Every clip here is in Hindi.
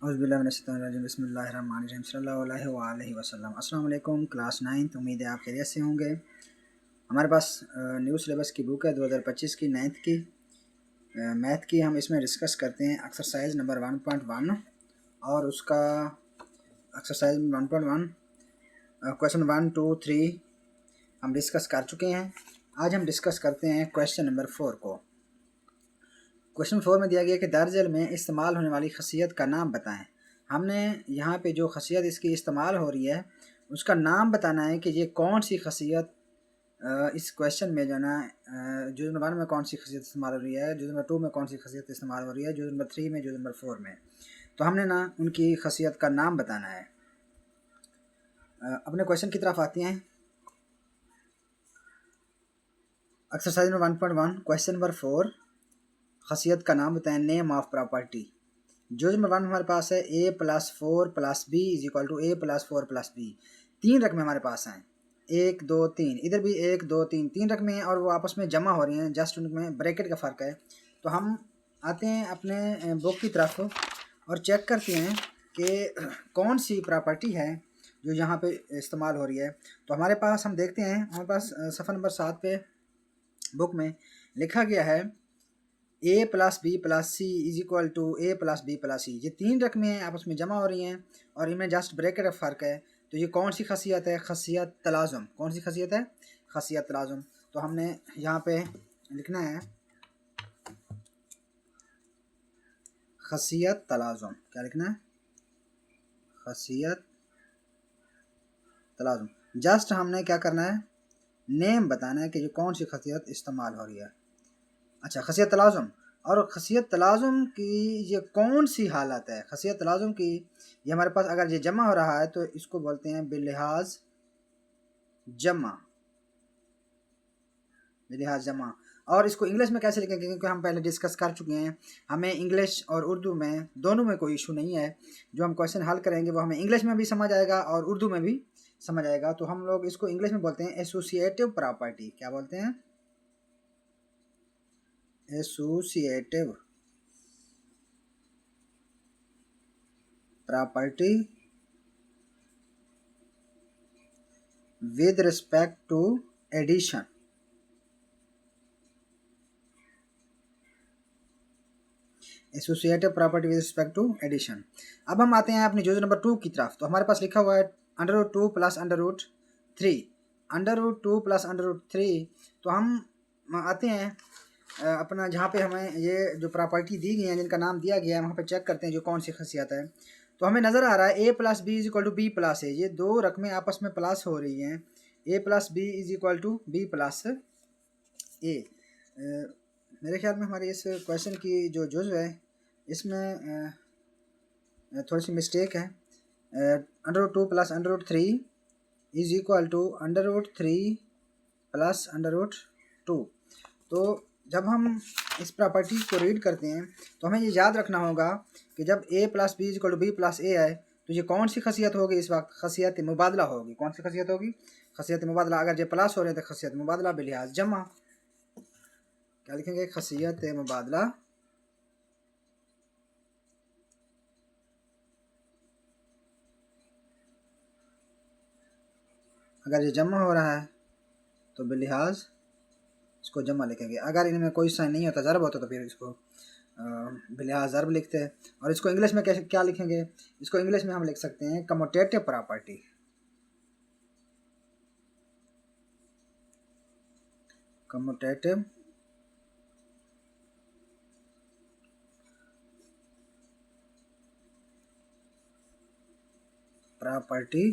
बिस्मिल्लाहिर्रहमानिर्रहीम सल्लल्लाहु अलैहि वसल्लम। अस्सलाम वालेकुम क्लास 9। उम्मीद है आप खैरियत से होंगे। हमारे पास न्यू सिलेबस की बुक है 2025 की 9th की मैथ की। हम इसमें डिस्कस करते हैं एक्सरसाइज नंबर 1.1 और उसका एक्सरसाइज 1.1 क्वेश्चन 1, 2, 3 हम डिस्कस कर चुके हैं। आज हम डिस्कस करते हैं क्वेश्चन नंबर 4 को। क्वेश्चन 4 में दिया गया कि दर्जल में इस्तेमाल होने वाली खसियत का नाम बताएं। हमने यहाँ पे जो खसियत इसकी इस्तेमाल हो रही है उसका नाम बताना है कि ये कौन सी खसियत इस क्वेश्चन में जो है ना जुज़ नंबर 1 में कौन सी खसियत इस्तेमाल हो रही है, जुज़ नंबर 2 में कौन सी खसियत इस्तेमाल हो रही है, जुज़ नंबर 3 में, जुज़ नंबर 4 में। तो हमने ना उनकी खसियत का नाम बताना है। अपने क्वेश्चन की तरफ आते हैं। एक्सरसाइज नंबर 1.1 क्वेश्चन नंबर 4, खसियत का नाम बताएं। Name of property. जो नंबर 1 हमारे पास है a+4+b = a+4+b। 3 रकमें हमारे पास हैं, 1, 2, 3। इधर भी 1, 2, 3 3 रकमें हैं और वो आपस में जमा हो रही हैं, जस्ट उनमें ब्रैकेट का फ़र्क है। तो हम आते हैं अपने बुक की तरफ और चेक करते हैं कि कौन सी प्रॉपर्टी है जो यहाँ पे इस्तेमाल हो रही है। तो हमारे पास हम देखते हैं, हमारे पास सफ़ा नंबर 7 पे बुक में लिखा गया है a+b+c = a+b+c। ये 3 रकमें हैं, आपस में जमा हो रही हैं और इनमें जस्ट ब्रैकेट का फ़र्क है। तो ये कौन सी खसियत है? खसियत तलाज़ुम। कौन सी खसियत है? खसियत तलाज़ुम। तो हमने यहाँ पे लिखना है खसियत तलाज़ुम। क्या लिखना है? खसियत तलाज़ुम। जस्ट हमने क्या करना है, नेम बताना है कि ये कौन सी खसियत इस्तेमाल हो रही है। अच्छा, खसियत तलाज़ुम। और खसियत तलाज़ुम की ये कौन सी हालत है? खसियत तलाज़ुम की ये हमारे पास अगर ये जमा हो रहा है तो इसको बोलते हैं बिलिहाज जमा। बिलिहाज जमा। और इसको इंग्लिश में कैसे लिखेंगे, क्योंकि हम पहले डिस्कस कर चुके हैं, हमें इंग्लिश और उर्दू में दोनों में कोई इशू नहीं है। जो हम क्वेश्चन हल करेंगे वो हमें इंग्लिश में भी समझ आएगा और उर्दू में भी समझ आएगा। तो हम लोग इसको इंग्लिश में बोलते हैं एसोसिएटिव प्रॉपर्टी। क्या बोलते हैं? Associative property with respect to addition। Associative property with respect to addition. अब हम आते हैं अपनी जोज नंबर 2 की तरफ। तो हमारे पास लिखा हुआ है √2 + √3। √2 + √3। तो हम आते हैं अपना जहाँ पे हमें ये जो प्रॉपर्टी दी गई है, जिनका नाम दिया गया है, वहाँ पे चेक करते हैं जो कौन सी खसियत है। तो हमें नज़र आ रहा है a+b = b+a। ये दो रकमें आपस में प्लस हो रही हैं। a+b = b+a। मेरे ख्याल में हमारी इस क्वेश्चन की जो जुज़ है इसमें थोड़ी सी मिस्टेक है। √2 + √3 = √3 + √2। तो जब हम इस प्रॉपर्टी को रीड करते हैं तो हमें ये याद रखना होगा कि जब a+b = b+a आए तो ये कौन सी खसियत होगी? इस वक्त खसियत मुबादला होगी। कौन सी खसियत होगी? खसियत मुबादला। अगर ये प्लस हो रहे हैं तो खसियत मुबादला बिलिहाज जमा। क्या लिखेंगे? खसियत मुबादला अगर ये जमा हो रहा है तो बिलिहाज इसको जमा लिखेंगे। अगर इनमें कोई साइन नहीं होता, ज़रब होता, तो फिर इसको बिलिहाज ज़रब लिखते हैं। और इसको इंग्लिश में कैसे क्या लिखेंगे? इसको इंग्लिश में हम लिख सकते हैं commutative property. Commutative property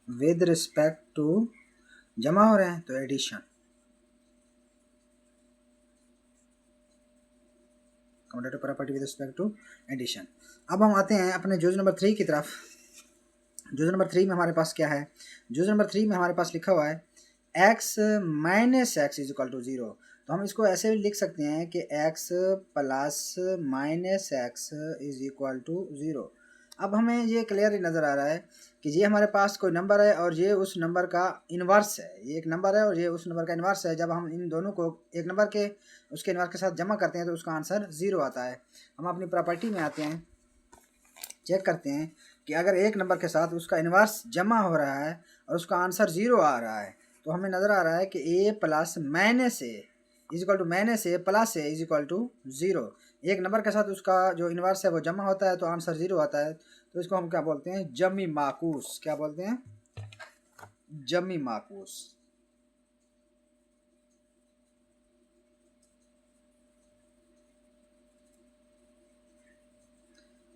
with respect to, जमा हो रहे हैं तो addition. Commutative property with respect to addition. अब हम आते हैं अपने जुज़ नंबर 3 की तरफ। जुज़ नंबर 3 में हमारे पास क्या है? जुज़ नंबर 3 में हमारे पास लिखा हुआ है x - x = 0। तो हम इसको ऐसे भी लिख सकते हैं कि x + -x = 0। अब हमें ये क्लियर नज़र आ रहा है कि ये हमारे पास कोई नंबर है और ये उस नंबर का इन्वर्स है, ये एक नंबर है और ये उस नंबर का इन्वर्स है। जब हम इन दोनों को एक नंबर के उसके इन्वर्स के साथ जमा करते हैं तो उसका आंसर 0 आता है। हम अपनी प्रॉपर्टी में आते हैं, चेक करते हैं कि अगर एक नंबर के साथ उसका इन्वर्स जमा हो रहा है और उसका आंसर 0 आ रहा है तो हमें नज़र आ रहा है कि a plus minus A is equal to minus A plus A is equal to 0। एक नंबर के साथ उसका जो इन्वर्स है वो जमा होता है तो आंसर 0 आता है। तो इसको हम क्या बोलते हैं, जमी माकूस। क्या बोलते हैं, जमी माकूस।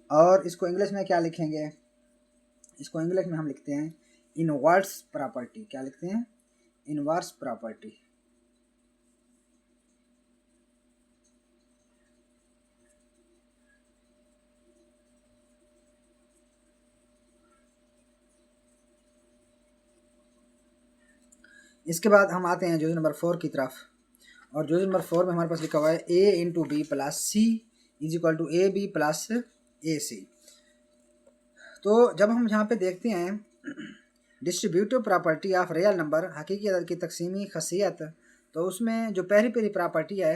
और इसको इंग्लिश में क्या लिखेंगे, इसको इंग्लिश में हम लिखते हैं इनवर्स प्रॉपर्टी। क्या लिखते हैं, इनवर्स प्रॉपर्टी। इसके बाद हम आते हैं जो नंबर 4 की तरफ, और जो नंबर 4 में हमारे पास लिखा हुआ है a into B plus C is equal to A B plus A C. तो जब हम यहाँ पे देखते हैं distributive property of real number, हकीकी अदद की तकसीमी खसियत, तो उसमें जो पहली पहली प्रॉपर्टी है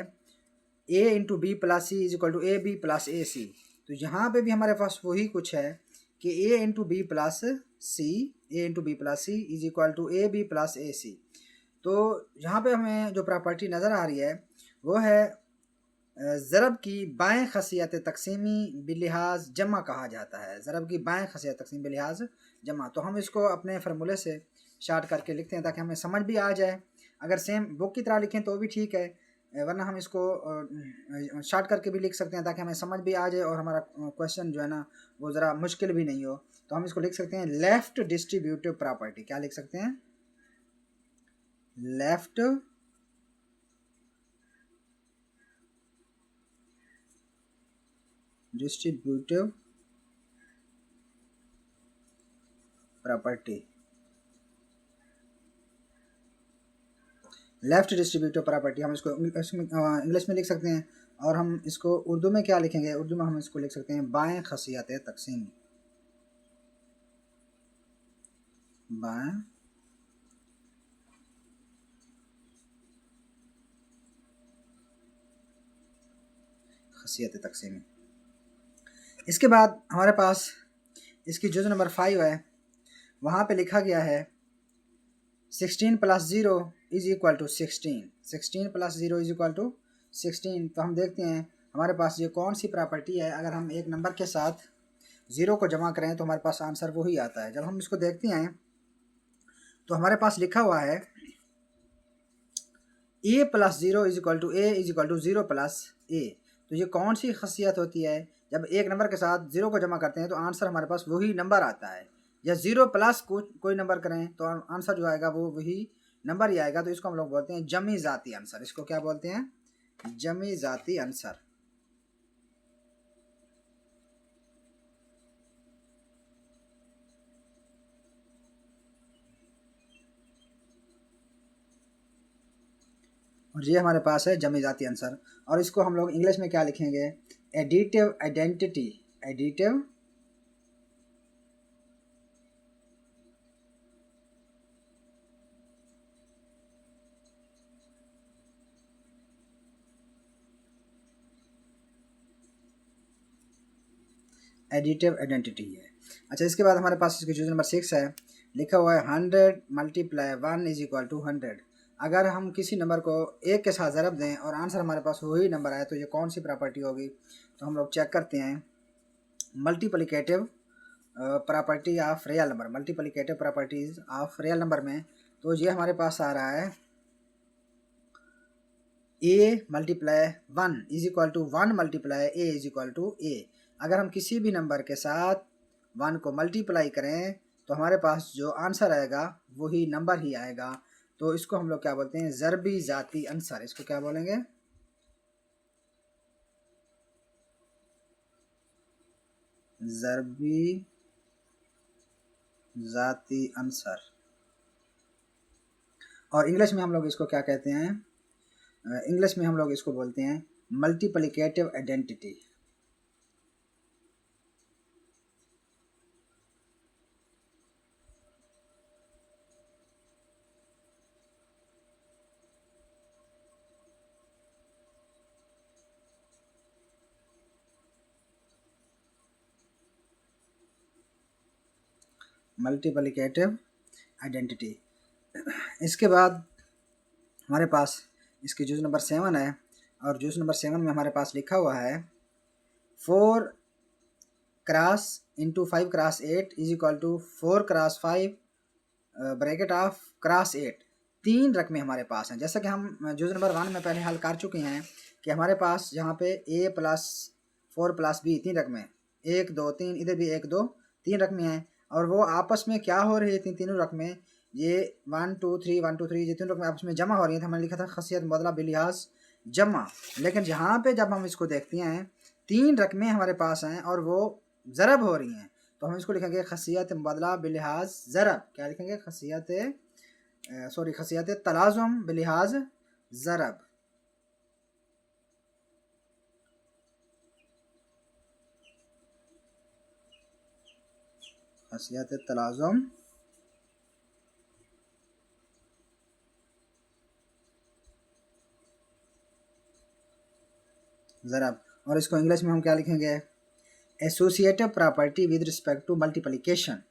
a into B plus C is equal to A B plus A C. तो यहाँ पे भी हमारे पास वही कुछ है कि a into B plus C, A into B plus C is equal to A B plus A C. तो यहाँ पे हमें जो प्रॉपर्टी नज़र आ रही है वो है ज़रब की बाएं खसियत तकसीमी बिलिहाज जमा कहा जाता है। ज़रब की बाएं खसियत तकसीमी बिलिहाज जमा। तो हम इसको अपने फार्मूले से शार्ट करके लिखते हैं ताकि हमें समझ भी आ जाए। अगर सेम बुक की तरह लिखें तो भी ठीक है, वरना हम इसको शार्ट करके भी लिख सकते हैं ताकि हमें समझ भी आ जाए और हमारा क्वेश्चन जो है ना वो ज़रा मुश्किल भी नहीं हो। तो हम इसको लिख सकते हैं लेफ़्ट डिस्ट्रीब्यूटिव प्रॉपर्टी। क्या लिख सकते हैं, left distributive property. Left distributive property हम इसको इंग्लिश में लिख सकते हैं, और हम इसको उर्दू में क्या लिखेंगे, उर्दू में हम इसको लिख सकते हैं बाएं खसियत तकसीमी। बाएं खसियत तकसीमी। इसके बाद हमारे पास इसकी जुज़ नंबर 5 है, वहाँ पे लिखा गया है 16 plus 0 is equal to 16। 16 plus 0 is equal to 16। तो हम देखते हैं हमारे पास ये कौन सी प्रॉपर्टी है। अगर हम एक नंबर के साथ 0 को जमा करें तो हमारे पास आंसर वही आता है। जब हम इसको देखते हैं तो हमारे पास लिखा हुआ है a plus 0 is equal to A is equal to 0 plus A. तो ये कौन सी खसियत होती है, जब एक नंबर के साथ 0 को जमा करते हैं तो आंसर हमारे पास वही नंबर आता है, या 0 प्लस कोई नंबर करें तो आंसर जो आएगा वो वही नंबर ही आएगा। तो इसको हम लोग बोलते हैं जमी ज़ाती आंसर। इसको क्या बोलते हैं, जमी ज़ाती आंसर। और ये हमारे पास है जमी ज़ाती आंसर। और इसको हम लोग इंग्लिश में क्या लिखेंगे, additive identity. Additive additive identity है। अच्छा, इसके बाद हमारे पास इसकी चूज नंबर 6 है, लिखा हुआ है 100 मल्टीप्लाई 1 इज इक्वल टू 100। अगर हम किसी नंबर को एक के साथ ज़रब दें और आंसर हमारे पास वही नंबर आए तो ये कौन सी प्रॉपर्टी होगी। तो हम लोग चेक करते हैं multiplicative property of real number. Multiplicative properties of real number में तो ये हमारे पास आ रहा है a multiply 1 is equal to 1 multiply a is equal to a। अगर हम किसी भी नंबर के साथ 1 को मल्टीप्लाई करें तो हमारे पास जो आंसर आएगा वही नंबर ही आएगा। तो इसको हम लोग क्या बोलते हैं, ज़रबी ज़ाती आंसर। इसको क्या बोलेंगे, ज़रबी ज़ाती आंसर। और इंग्लिश में हम लोग इसको क्या कहते हैं, इंग्लिश में हम लोग इसको बोलते हैं मल्टीप्लिकेटिव आइडेंटिटी। Multiplicative identity. इसके बाद हमारे पास इसकी जूस नंबर 7 है, और जूस नंबर 7 में हमारे पास लिखा हुआ है 4 cross into 5 cross 8 is equal to 4 cross 5 bracket of cross 8। 3 रकमें हमारे पास हैं। जैसा कि हम जूस नंबर 1 में पहले हल कर चुके हैं कि हमारे पास यहाँ पे a प्लस 4 प्लस b 3 रकमें, 1 2 3, इधर भी 1 2 3 रकमें हैं, और वो आपस में क्या हो रही है, तीनों रकमें ये 1 2 3 1 2 3 ये तीनों रकमें आपस में जमा हो रही हैं। तो हमने लिखा था खसियत मुबादला बिलिहाज जमा। लेकिन यहाँ पे जब हम इसको देखते हैं 3 रकमें हमारे पास हैं और वो ज़रब हो रही हैं, तो हम इसको लिखेंगे खसियत मुबादला बिलिहाज ज़रब। क्या लिखेंगे? खसियत तलाज़ुम बिलिहाज ज़रब। खसियत तलाज़ुम ज़रब। और इसको इंग्लिश में हम क्या लिखेंगे? Associative property with respect to multiplication.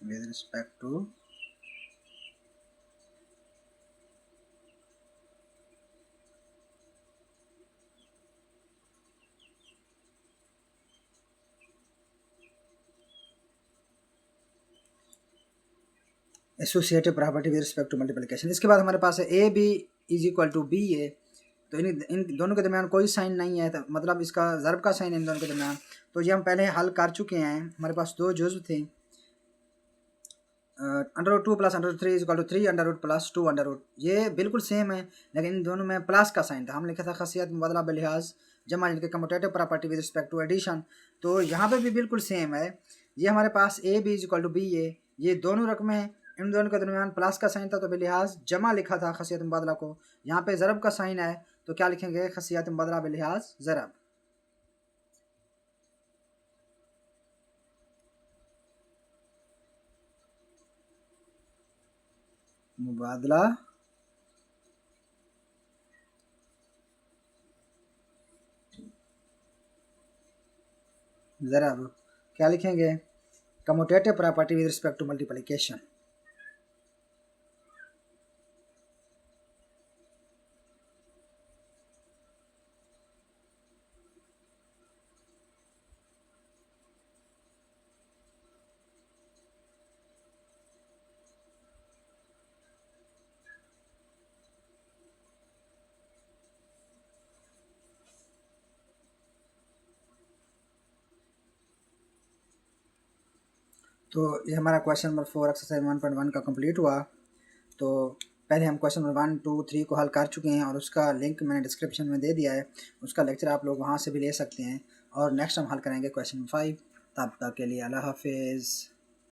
with respect to associative property with respect to multiplication. इसके बाद हमारे पास है A B is equal to B A. तो इन दोनों के दरमियान कोई साइन नहीं है, तो मतलब इसका ज़रब का साइन है इन दोनों के दरमियान। तो ये हम पहले हल कर चुके हैं। हमारे पास 2 जुज़्व थे, √2 plus √3 is equal to 3 √ plus 2 √। ये बिल्कुल सेम है, लेकिन इन दोनों में प्लस का साइन था। हम लिखा था खसियत मुबादला बिलिहाज जमा, जिनके commutative property with respect to addition. तो यहाँ पे भी बिल्कुल सेम है। ये हमारे पास A B is equal to B A, ये दोनों रकमें हैं, इन दोनों के दरमियान प्लस का साइन था, तो बिलिहाज जमा लिखा था खसियत मुबादला को। यहाँ पे ज़रब का साइन है, तो क्या लिखेंगे? खसियत मुबादला बिलिहाज ज़रब। मुबादला ज़रब। क्या लिखेंगे? Commutative property with respect to multiplication. तो ये हमारा क्वेश्चन नंबर 4 एक्सरसाइज 1.1 का कंप्लीट हुआ। तो पहले हम क्वेश्चन नंबर 1 2 3 को हल कर चुके हैं, और उसका लिंक मैंने डिस्क्रिप्शन में दे दिया है। उसका लेक्चर आप लोग वहाँ से भी ले सकते हैं। और नेक्स्ट हम हल करेंगे क्वेश्चन 5। तब तक के लिए अल्लाह हाफिज़।